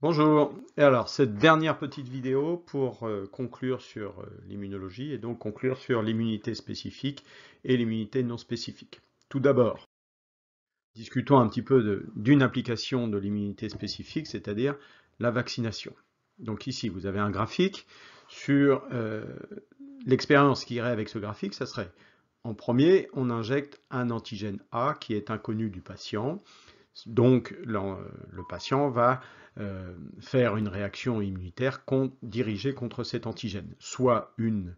Bonjour. Et alors, cette dernière petite vidéo pour conclure sur l'immunologie et donc conclure sur l'immunité spécifique et l'immunité non spécifique. Tout d'abord, discutons un petit peu d'une application de l'immunité spécifique, c'est-à-dire la vaccination. Donc ici, vous avez un graphique sur l'expérience qui irait avec ce graphique, ça serait en premier, on injecte un antigène A qui est inconnu du patient. Donc, le patient va faire une réaction immunitaire dirigée contre cet antigène, soit une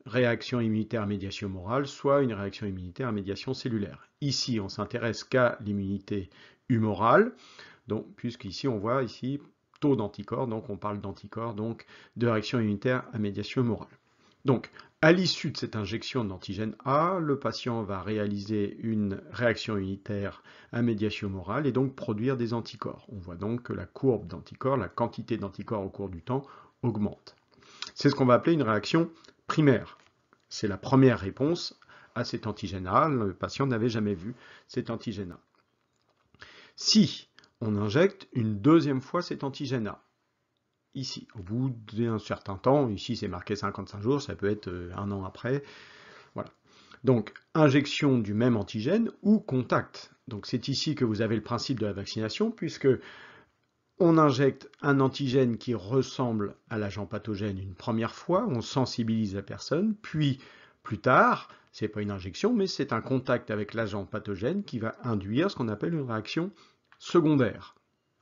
réaction immunitaire à médiation morale, soit une réaction immunitaire à médiation cellulaire. Ici, on s'intéresse qu'à l'immunité humorale, donc, puisqu'ici, on voit ici taux d'anticorps, donc on parle d'anticorps, donc de réaction immunitaire à médiation morale. Donc, à l'issue de cette injection d'antigène A, le patient va réaliser une réaction unitaire à médiation morale et donc produire des anticorps. On voit donc que la courbe d'anticorps, la quantité d'anticorps au cours du temps, augmente. C'est ce qu'on va appeler une réaction primaire. C'est la première réponse à cet antigène A. Le patient n'avait jamais vu cet antigène A. Si on injecte une deuxième fois cet antigène A, ici, au bout d'un certain temps, ici c'est marqué 55 jours, ça peut être un an après, voilà. Donc, injection du même antigène ou contact. Donc, c'est ici que vous avez le principe de la vaccination, puisque on injecte un antigène qui ressemble à l'agent pathogène une première fois, on sensibilise la personne, puis plus tard, c'est pas une injection, mais c'est un contact avec l'agent pathogène qui va induire ce qu'on appelle une réaction secondaire.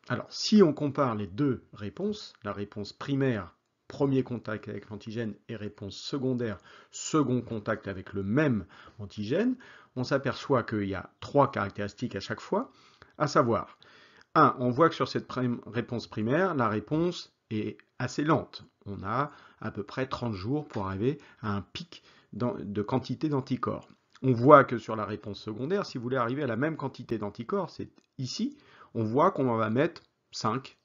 Alors, si on compare les deux réponses, la réponse primaire, premier contact avec l'antigène, et réponse secondaire, second contact avec le même antigène, on s'aperçoit qu'il y a trois caractéristiques à chaque fois, à savoir, 1. On voit que sur cette réponse primaire, la réponse est assez lente. On a à peu près 30 jours pour arriver à un pic de quantité d'anticorps. On voit que sur la réponse secondaire, si vous voulez arriver à la même quantité d'anticorps, c'est ici, on voit qu'on va mettre 5,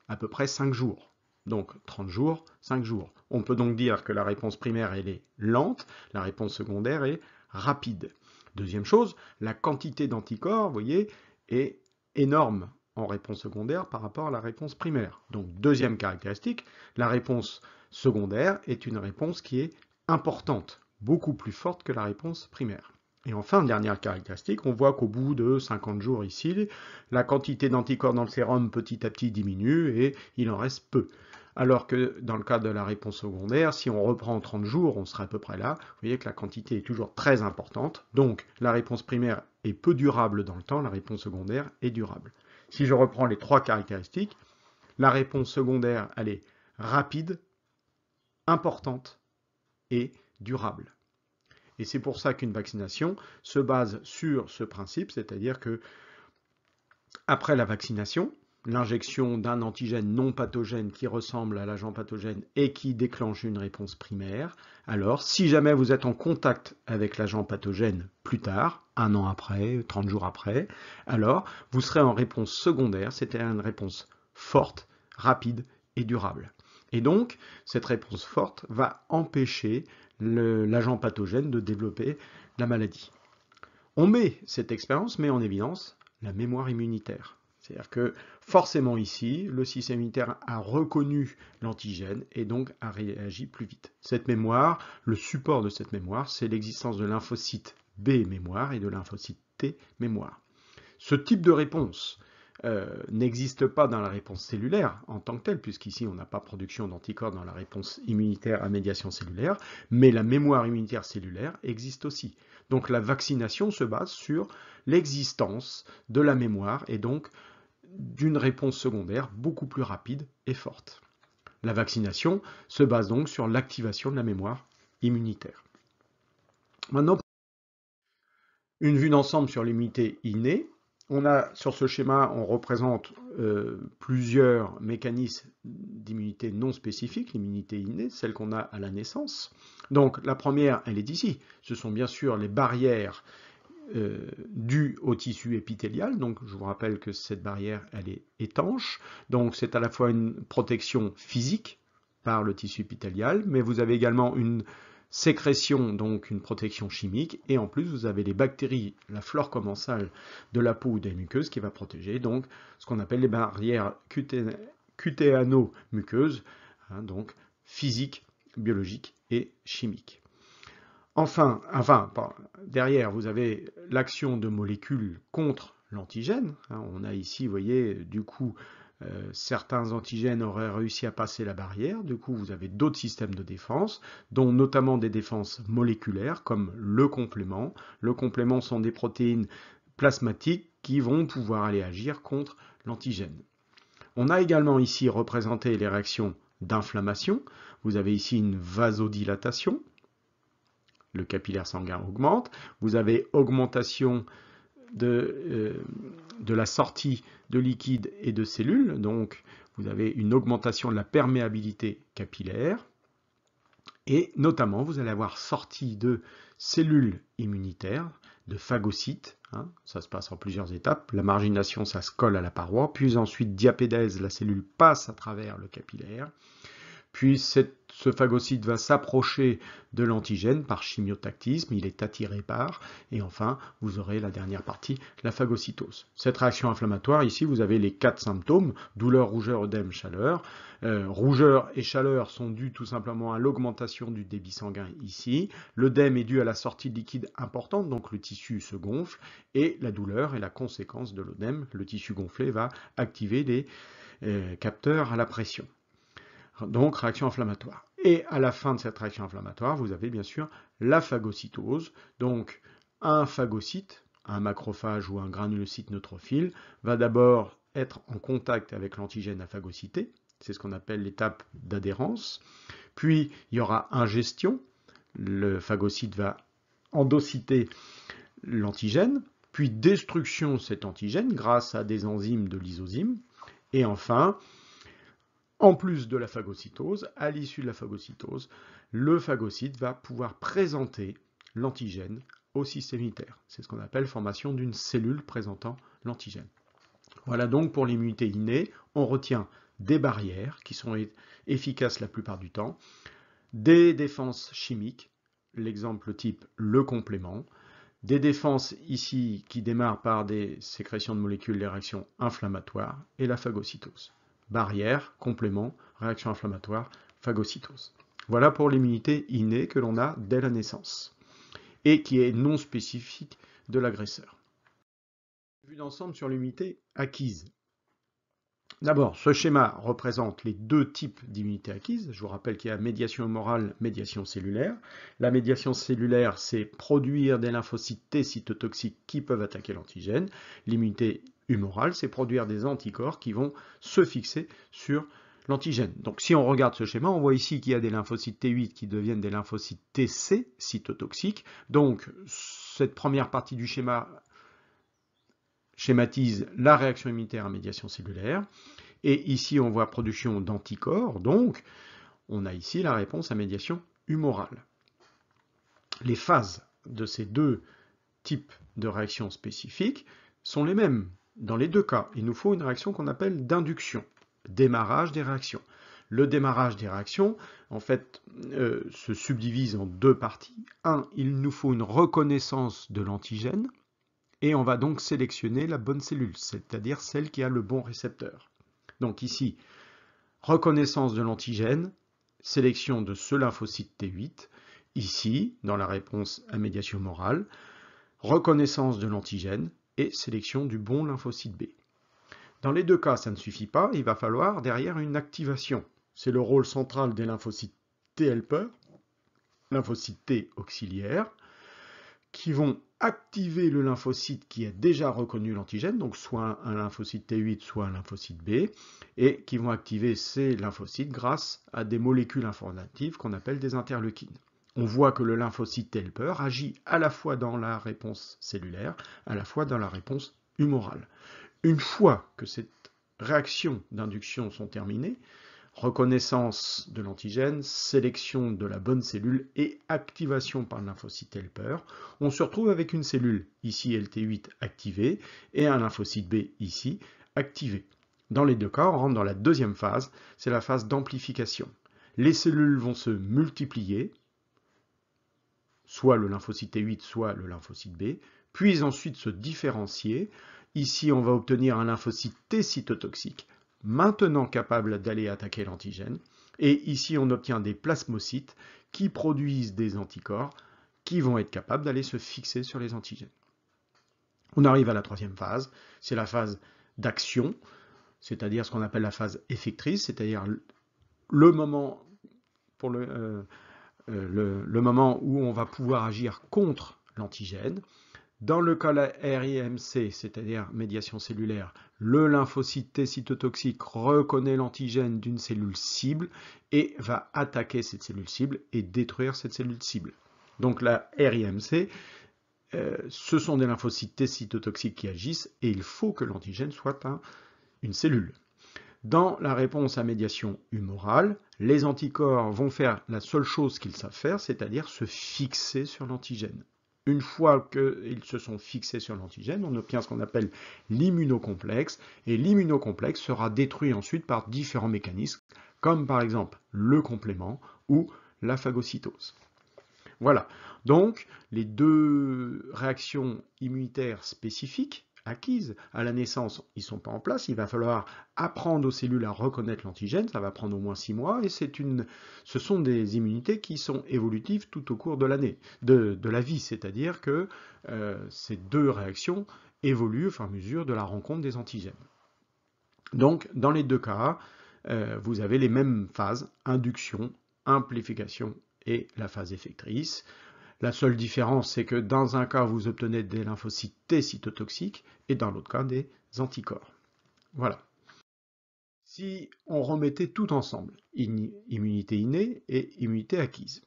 à peu près 5 jours. Donc 30 jours, 5 jours. On peut donc dire que la réponse primaire, elle est lente, la réponse secondaire est rapide. Deuxième chose, la quantité d'anticorps, vous voyez, est énorme en réponse secondaire par rapport à la réponse primaire. Donc deuxième caractéristique, la réponse secondaire est une réponse qui est importante, beaucoup plus forte que la réponse primaire. Et enfin, dernière caractéristique, on voit qu'au bout de 50 jours ici, la quantité d'anticorps dans le sérum petit à petit diminue et il en reste peu. Alors que dans le cas de la réponse secondaire, si on reprend en 30 jours, on sera à peu près là. Vous voyez que la quantité est toujours très importante. Donc la réponse primaire est peu durable dans le temps, la réponse secondaire est durable. Si je reprends les trois caractéristiques, la réponse secondaire, elle est rapide, importante et durable. Et c'est pour ça qu'une vaccination se base sur ce principe, c'est-à-dire que après la vaccination, l'injection d'un antigène non pathogène qui ressemble à l'agent pathogène et qui déclenche une réponse primaire, alors si jamais vous êtes en contact avec l'agent pathogène plus tard, un an après, 30 jours après, alors vous serez en réponse secondaire, c'est-à-dire une réponse forte, rapide et durable. Et donc, cette réponse forte va empêcher l'agent pathogène de développer la maladie. Cette expérience met en évidence la mémoire immunitaire. C'est-à-dire que forcément ici, le système immunitaire a reconnu l'antigène et donc a réagi plus vite. Cette mémoire, le support de cette mémoire, c'est l'existence de lymphocytes B mémoire et de lymphocytes T mémoire. Ce type de réponse n'existe pas dans la réponse cellulaire en tant que telle, puisqu'ici on n'a pas production d'anticorps dans la réponse immunitaire à médiation cellulaire, mais la mémoire immunitaire cellulaire existe aussi. Donc la vaccination se base sur l'existence de la mémoire et donc d'une réponse secondaire beaucoup plus rapide et forte. La vaccination se base donc sur l'activation de la mémoire immunitaire. Maintenant, une vue d'ensemble sur l'immunité innée. On a sur ce schéma, on représente plusieurs mécanismes d'immunité non spécifique, l'immunité innée, celle qu'on a à la naissance. Donc la première, elle est ici. Ce sont bien sûr les barrières dues au tissu épithélial. Donc je vous rappelle que cette barrière, elle est étanche. Donc c'est à la fois une protection physique par le tissu épithélial, mais vous avez également une sécrétion, donc une protection chimique, et en plus vous avez les bactéries, la flore commensale de la peau ou des muqueuses qui va protéger, donc ce qu'on appelle les barrières cutéano-muqueuse, hein, donc physique, biologique et chimique. Enfin, derrière, vous avez l'action de molécules contre l'antigène. On a ici, vous voyez, du coup, certains antigènes auraient réussi à passer la barrière. Du coup, vous avez d'autres systèmes de défense, dont notamment des défenses moléculaires, comme le complément. Le complément sont des protéines plasmatiques qui vont pouvoir aller agir contre l'antigène. On a également ici représenté les réactions d'inflammation. Vous avez ici une vasodilatation. Le capillaire sanguin augmente. Vous avez augmentation de la sortie de liquide et de cellules. Donc, vous avez une augmentation de la perméabilité capillaire. Et notamment, vous allez avoir sortie de cellules immunitaires, de phagocytes. Hein, ça se passe en plusieurs étapes. La margination, ça se colle à la paroi. Puis ensuite, diapédèse, la cellule passe à travers le capillaire. Puis ce phagocyte va s'approcher de l'antigène par chimiotactisme, il est attiré par, et enfin, vous aurez la dernière partie, la phagocytose. Cette réaction inflammatoire, ici, vous avez les 4 symptômes, douleur, rougeur, œdème, chaleur. Rougeur et chaleur sont dus tout simplement à l'augmentation du débit sanguin ici. L'œdème est dû à la sortie de liquide importante, donc le tissu se gonfle, et la douleur est la conséquence de l'œdème. Le tissu gonflé va activer les capteurs à la pression. Donc, réaction inflammatoire. Et à la fin de cette réaction inflammatoire, vous avez bien sûr la phagocytose. Donc, un phagocyte, un macrophage ou un granulocyte neutrophile, va d'abord être en contact avec l'antigène à phagocyter. C'est ce qu'on appelle l'étape d'adhérence. Puis, il y aura ingestion. Le phagocyte va endocyter l'antigène. Puis, destruction de cet antigène grâce à des enzymes de lysozyme. Et enfin, en plus de la phagocytose, à l'issue de la phagocytose, le phagocyte va pouvoir présenter l'antigène au système immunitaire. C'est ce qu'on appelle formation d'une cellule présentant l'antigène. Voilà donc pour l'immunité innée, on retient des barrières qui sont efficaces la plupart du temps, des défenses chimiques, l'exemple type le complément, des défenses ici qui démarrent par des sécrétions de molécules, des réactions inflammatoires et la phagocytose. Barrière, complément, réaction inflammatoire, phagocytose. Voilà pour l'immunité innée que l'on a dès la naissance et qui est non spécifique de l'agresseur. Vue d'ensemble sur l'immunité acquise. D'abord, ce schéma représente les deux types d'immunité acquise. Je vous rappelle qu'il y a médiation humorale, médiation cellulaire. La médiation cellulaire, c'est produire des lymphocytes T cytotoxiques qui peuvent attaquer l'antigène. L'immunité humorale, c'est produire des anticorps qui vont se fixer sur l'antigène. Donc si on regarde ce schéma, on voit ici qu'il y a des lymphocytes T8 qui deviennent des lymphocytes TC cytotoxiques. Donc cette première partie du schéma schématise la réaction immunitaire à médiation cellulaire. Et ici, on voit production d'anticorps. Donc, on a ici la réponse à médiation humorale. Les phases de ces deux types de réactions spécifiques sont les mêmes. Dans les deux cas, il nous faut une réaction qu'on appelle d'induction, démarrage des réactions. Le démarrage des réactions, en fait, se subdivise en deux parties. Un, il nous faut une reconnaissance de l'antigène, et on va donc sélectionner la bonne cellule, c'est-à-dire celle qui a le bon récepteur. Donc ici, reconnaissance de l'antigène, sélection de ce lymphocyte T8. Ici, dans la réponse à médiation morale, reconnaissance de l'antigène et sélection du bon lymphocyte B. Dans les deux cas, ça ne suffit pas, il va falloir derrière une activation. C'est le rôle central des lymphocytes T helper, lymphocytes T auxiliaires, qui vont activer le lymphocyte qui a déjà reconnu l'antigène, donc soit un lymphocyte T8, soit un lymphocyte B, et qui vont activer ces lymphocytes grâce à des molécules informatives qu'on appelle des interleukines. On voit que le lymphocyte T helper agit à la fois dans la réponse cellulaire, à la fois dans la réponse humorale. Une fois que ces réactions d'induction sont terminées, reconnaissance de l'antigène, sélection de la bonne cellule et activation par le lymphocyte helper, on se retrouve avec une cellule, ici LT8 activée, et un lymphocyte B ici activé. Dans les deux cas, on rentre dans la deuxième phase, c'est la phase d'amplification. Les cellules vont se multiplier, soit le lymphocyte T8, soit le lymphocyte B, puis ensuite se différencier. Ici, on va obtenir un lymphocyte T cytotoxique maintenant capables d'aller attaquer l'antigène. Et ici, on obtient des plasmocytes qui produisent des anticorps qui vont être capables d'aller se fixer sur les antigènes. On arrive à la troisième phase, c'est la phase d'action, c'est-à-dire ce qu'on appelle la phase effectrice, c'est-à-dire le moment le moment où on va pouvoir agir contre l'antigène. Dans le cas de la RIMC, c'est-à-dire médiation cellulaire, le lymphocyte T cytotoxique reconnaît l'antigène d'une cellule cible et va attaquer cette cellule cible et détruire cette cellule cible. Donc la RIMC, ce sont des lymphocytes T cytotoxiques qui agissent et il faut que l'antigène soit une cellule. Dans la réponse à médiation humorale, les anticorps vont faire la seule chose qu'ils savent faire, c'est-à-dire se fixer sur l'antigène. Une fois qu'ils se sont fixés sur l'antigène, on obtient ce qu'on appelle l'immunocomplexe, et l'immunocomplexe sera détruit ensuite par différents mécanismes, comme par exemple le complément ou la phagocytose. Voilà, donc les deux réactions immunitaires spécifiques acquises à la naissance, ils ne sont pas en place, il va falloir apprendre aux cellules à reconnaître l'antigène, ça va prendre au moins 6 mois, et ce sont des immunités qui sont évolutives tout au cours de l'année, de la vie, c'est-à-dire que ces deux réactions évoluent au fur et à mesure de la rencontre des antigènes. Donc, dans les deux cas, vous avez les mêmes phases, induction, amplification et la phase effectrice. La seule différence, c'est que dans un cas, vous obtenez des lymphocytes T cytotoxiques et dans l'autre cas, des anticorps. Voilà. Si on remettait tout ensemble, immunité innée et immunité acquise.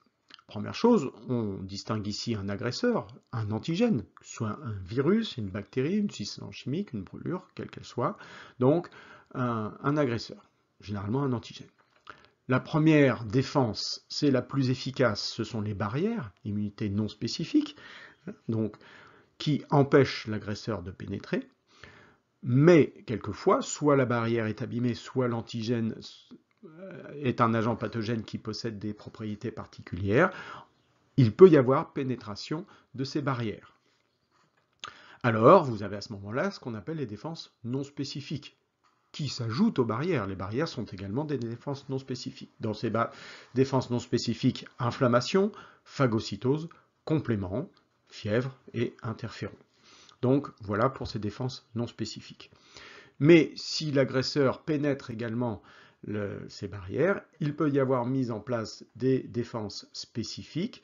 Première chose, on distingue ici un agresseur, un antigène, soit un virus, une bactérie, une substance chimique, une brûlure, quelle qu'elle soit. Donc, un agresseur, généralement un antigène. La première défense, c'est la plus efficace, ce sont les barrières, immunité non spécifique, donc qui empêchent l'agresseur de pénétrer. Mais quelquefois, soit la barrière est abîmée, soit l'antigène est un agent pathogène qui possède des propriétés particulières. Il peut y avoir pénétration de ces barrières. Alors, vous avez à ce moment-là ce qu'on appelle les défenses non spécifiques, qui s'ajoutent aux barrières. Les barrières sont également des défenses non spécifiques. Dans ces défenses non spécifiques, inflammation, phagocytose, complément, fièvre et interféron. Donc voilà pour ces défenses non spécifiques. Mais si l'agresseur pénètre également ces barrières, il peut y avoir mis en place des défenses spécifiques,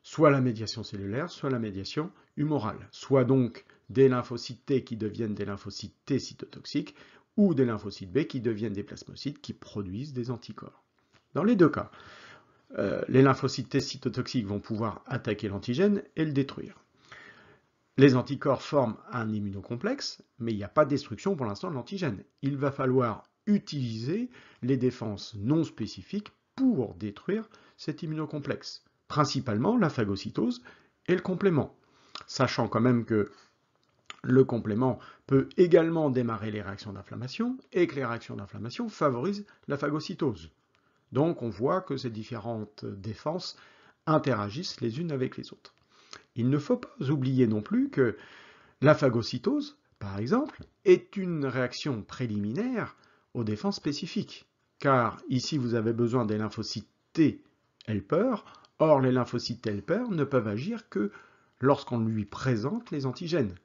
soit la médiation cellulaire, soit la médiation humorale, soit donc des lymphocytes T qui deviennent des lymphocytes T cytotoxiques, ou des lymphocytes B qui deviennent des plasmocytes qui produisent des anticorps. Dans les deux cas, les lymphocytes T cytotoxiques vont pouvoir attaquer l'antigène et le détruire. Les anticorps forment un immunocomplexe, mais il n'y a pas de destruction pour l'instant de l'antigène. Il va falloir utiliser les défenses non spécifiques pour détruire cet immunocomplexe, principalement la phagocytose et le complément, sachant quand même que le complément peut également démarrer les réactions d'inflammation et que les réactions d'inflammation favorisent la phagocytose. Donc on voit que ces différentes défenses interagissent les unes avec les autres. Il ne faut pas oublier non plus que la phagocytose, par exemple, est une réaction préliminaire aux défenses spécifiques, car ici vous avez besoin des lymphocytes T helper, or les lymphocytes T helper ne peuvent agir que lorsqu'on lui présente les antigènes.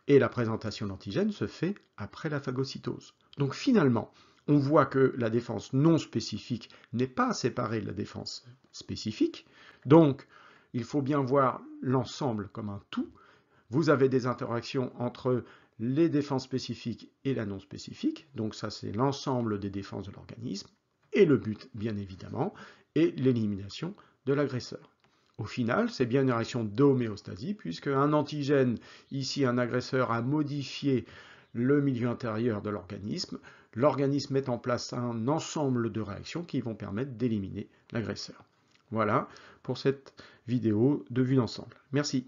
Et la présentation d'antigènes se fait après la phagocytose. Donc finalement, on voit que la défense non spécifique n'est pas séparée de la défense spécifique. Donc, il faut bien voir l'ensemble comme un tout. Vous avez des interactions entre les défenses spécifiques et la non spécifique. Donc ça, c'est l'ensemble des défenses de l'organisme. Et le but, bien évidemment, est l'élimination de l'agresseur. Au final, c'est bien une réaction d'homéostasie, puisque un antigène, ici un agresseur, a modifié le milieu intérieur de l'organisme. L'organisme met en place un ensemble de réactions qui vont permettre d'éliminer l'agresseur. Voilà pour cette vidéo de vue d'ensemble. Merci.